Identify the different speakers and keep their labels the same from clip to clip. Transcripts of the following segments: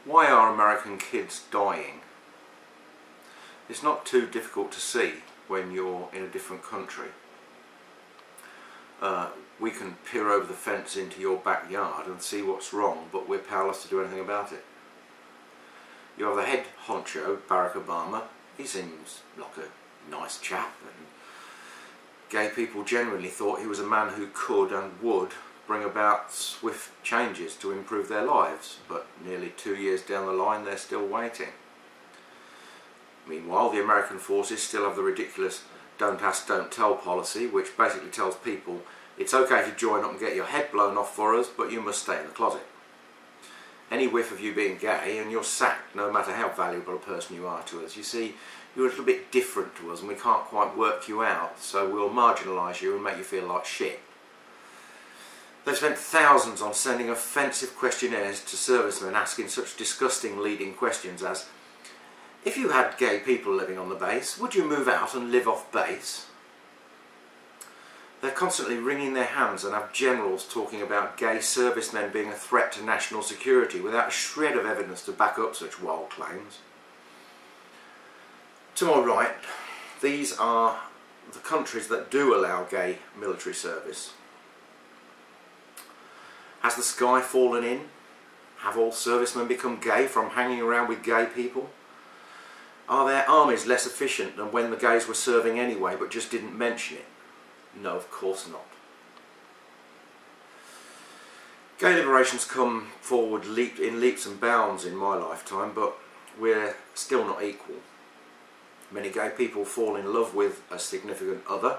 Speaker 1: Why are American kids dying? It's not too difficult to see when you're in a different country. We can peer over the fence into your backyard and see what's wrong, but we're powerless to do anything about it. You have the head honcho, Barack Obama. He seems like a nice chap, and gay people generally thought he was a man who could and would bring about swift changes to improve their lives, but nearly 2 years down the line they're still waiting. Meanwhile, the American forces still have the ridiculous don't ask, don't tell policy, which basically tells people it's okay to join up and get your head blown off for us, but you must stay in the closet. Any whiff of you being gay and you're sacked, no matter how valuable a person you are to us. You see, you're a little bit different to us and we can't quite work you out, so we'll marginalise you and make you feel like shit. They've spent thousands on sending offensive questionnaires to servicemen asking such disgusting leading questions as, if you had gay people living on the base, would you move out and live off base? They're constantly wringing their hands and have generals talking about gay servicemen being a threat to national security without a shred of evidence to back up such wild claims. To my right, these are the countries that do allow gay military service. Has the sky fallen in? Have all servicemen become gay from hanging around with gay people? Are their armies less efficient than when the gays were serving anyway but just didn't mention it? No, of course not. Gay liberation's come forward in leaps and bounds in my lifetime, but we're still not equal. Many gay people fall in love with a significant other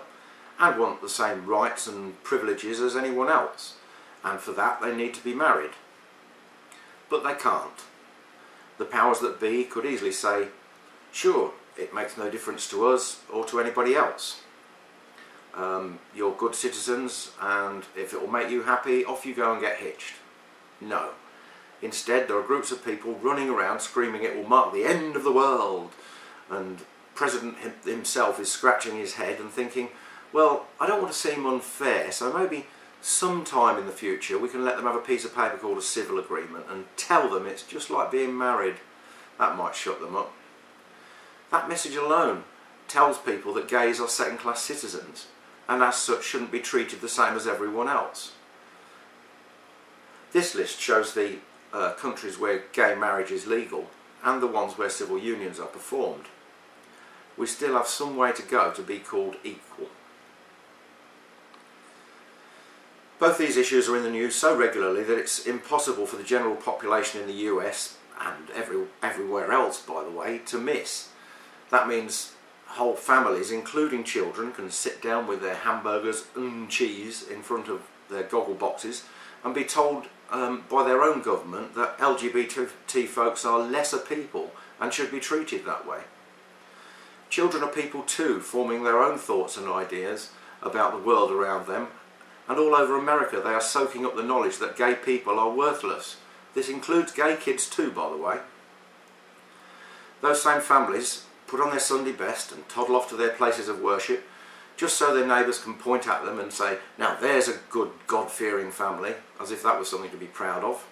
Speaker 1: and want the same rights and privileges as anyone else, and for that they need to be married. But they can't. The powers that be could easily say, sure, it makes no difference to us or to anybody else. You're good citizens, and if it will make you happy, off you go and get hitched. No. Instead, there are groups of people running around screaming it will mark the end of the world, and the President himself is scratching his head and thinking, well, I don't want to seem unfair, so maybe sometime in the future we can let them have a piece of paper called a civil agreement and tell them it's just like being married. That might shut them up. That message alone tells people that gays are second-class citizens and as such shouldn't be treated the same as everyone else. This list shows the countries where gay marriage is legal and the ones where civil unions are performed. We still have some way to go to be called equal. Both these issues are in the news so regularly that it's impossible for the general population in the US, and everywhere else by the way, to miss. That means whole families, including children, can sit down with their hamburgers and cheese in front of their goggle boxes and be told by their own government that LGBT folks are lesser people and should be treated that way. Children are people too, forming their own thoughts and ideas about the world around them, and all over America they are soaking up the knowledge that gay people are worthless. This includes gay kids too, by the way. Those same families put on their Sunday best and toddle off to their places of worship just so their neighbours can point at them and say, now there's a good God-fearing family, as if that was something to be proud of.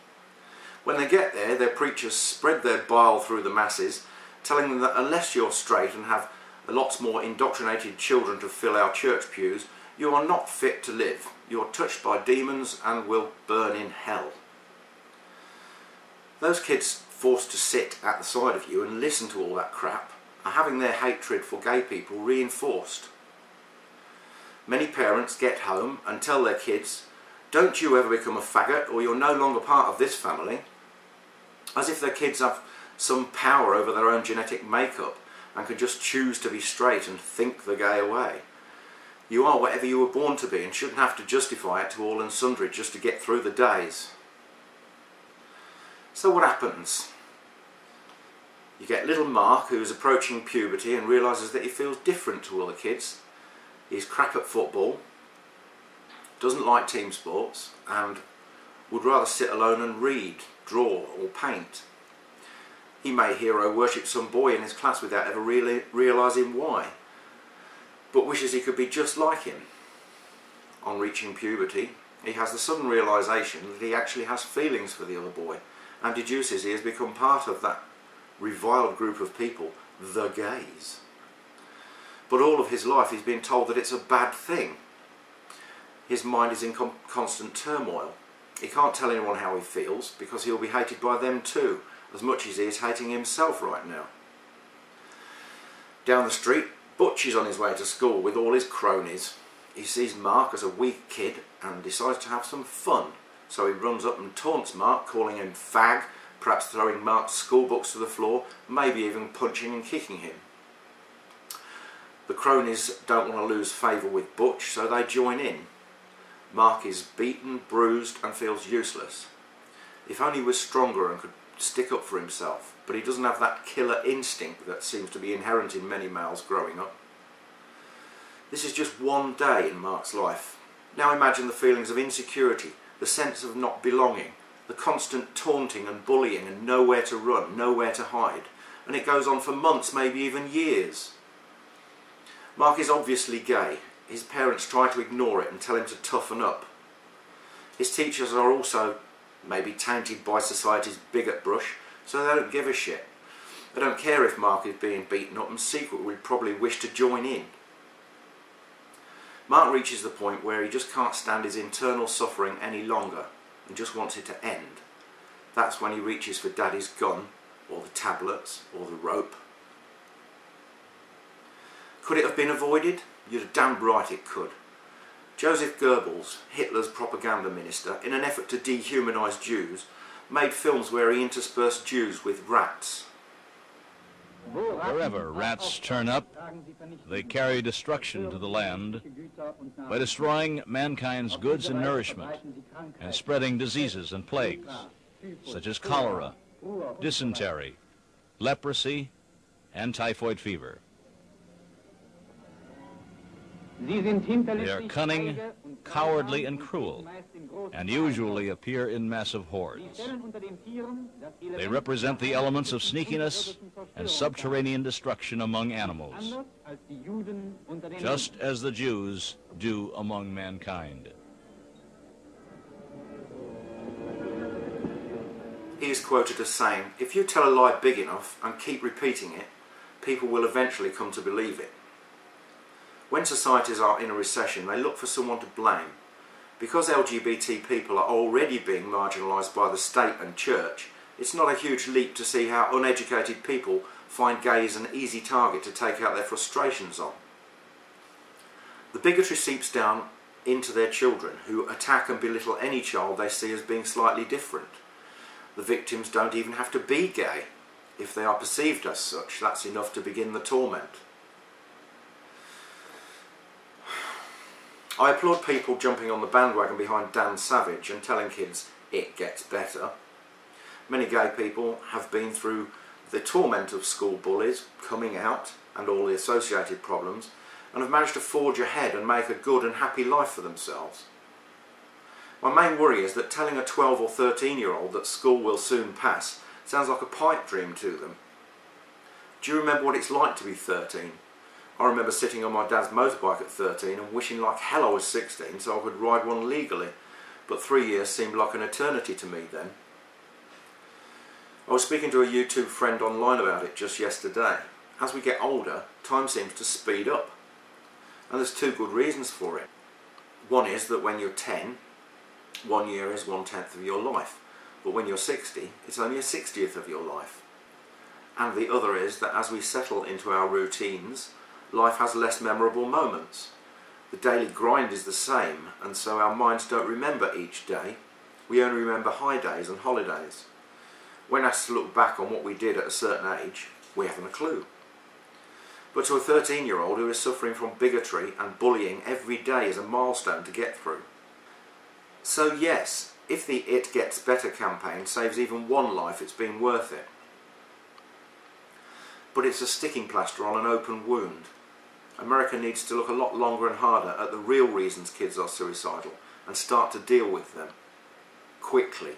Speaker 1: When they get there, their preachers spread their bile through the masses, telling them that unless you're straight and have lots more indoctrinated children to fill our church pews, you are not fit to live. You're touched by demons and will burn in hell. Those kids forced to sit at the side of you and listen to all that crap are having their hatred for gay people reinforced. Many parents get home and tell their kids, don't you ever become a faggot or you're no longer part of this family, as if their kids have some power over their own genetic makeup and can just choose to be straight and think the gay away. You are whatever you were born to be and shouldn't have to justify it to all and sundry just to get through the days. So what happens? You get little Mark, who's approaching puberty and realises that he feels different to all the kids. He's crap at football, doesn't like team sports, and would rather sit alone and read, draw or paint. He may hero worship some boy in his class without ever really realising why, but wishes he could be just like him. On reaching puberty, he has the sudden realisation that he actually has feelings for the other boy and deduces he has become part of that reviled group of people, the gays. But all of his life he's been told that it's a bad thing. His mind is in constant turmoil. He can't tell anyone how he feels because he'll be hated by them too, as much as he is hating himself right now. Down the street, Butch is on his way to school with all his cronies. He sees Mark as a weak kid and decides to have some fun. So he runs up and taunts Mark, calling him fag, perhaps throwing Mark's school books to the floor, maybe even punching and kicking him. The cronies don't want to lose favour with Butch, so they join in. Mark is beaten, bruised and feels useless. If only he was stronger and could stick up for himself, but he doesn't have that killer instinct that seems to be inherent in many males growing up. This is just one day in Mark's life. Now imagine the feelings of insecurity, the sense of not belonging, the constant taunting and bullying and nowhere to run, nowhere to hide. And it goes on for months, maybe even years. Mark is obviously gay. His parents try to ignore it and tell him to toughen up. His teachers are also maybe tainted by society's bigot brush, so they don't give a shit. They don't care if Mark is being beaten up and secretly would probably wish to join in. Mark reaches the point where he just can't stand his internal suffering any longer and just wants it to end. That's when he reaches for Daddy's gun, or the tablets, or the rope. Could it have been avoided? You're damn right it could. Joseph Goebbels, Hitler's propaganda minister, in an effort to dehumanise Jews, made films where he interspersed Jews with rats.
Speaker 2: Wherever rats turn up, they carry destruction to the land by destroying mankind's goods and nourishment and spreading diseases and plagues, such as cholera, dysentery, leprosy, and typhoid fever. They are cunning, cowardly, and cruel, and usually appear in massive hordes. They represent the elements of sneakiness and subterranean destruction among animals, just as the Jews do among mankind.
Speaker 1: He is quoted as saying, "If you tell a lie big enough and keep repeating it, people will eventually come to believe it." When societies are in a recession, they look for someone to blame. Because LGBT people are already being marginalised by the state and church, it's not a huge leap to see how uneducated people find gays an easy target to take out their frustrations on. The bigotry seeps down into their children, who attack and belittle any child they see as being slightly different. The victims don't even have to be gay. If they are perceived as such, that's enough to begin the torment. I applaud people jumping on the bandwagon behind Dan Savage and telling kids it gets better. Many gay people have been through the torment of school bullies, coming out and all the associated problems, and have managed to forge ahead and make a good and happy life for themselves. My main worry is that telling a 12 or 13-year-old that school will soon pass sounds like a pipe dream to them. Do you remember what it's like to be 13? I remember sitting on my dad's motorbike at 13 and wishing like hell I was 16 so I could ride one legally, but 3 years seemed like an eternity to me then. I was speaking to a YouTube friend online about it just yesterday. As we get older, time seems to speed up, and there's two good reasons for it. One is that when you're 10, 1 year is 1/10 of your life, but when you're 60, it's only a 60th of your life. And the other is that as we settle into our routines, life has less memorable moments. The daily grind is the same, and so our minds don't remember each day. We only remember high days and holidays. When asked to look back on what we did at a certain age, we haven't a clue. But to a 13-year-old who is suffering from bigotry and bullying, every day is a milestone to get through. So yes, if the It Gets Better campaign saves even one life, it's been worth it. But it's a sticking plaster on an open wound. America needs to look a lot longer and harder at the real reasons kids are suicidal and start to deal with them quickly.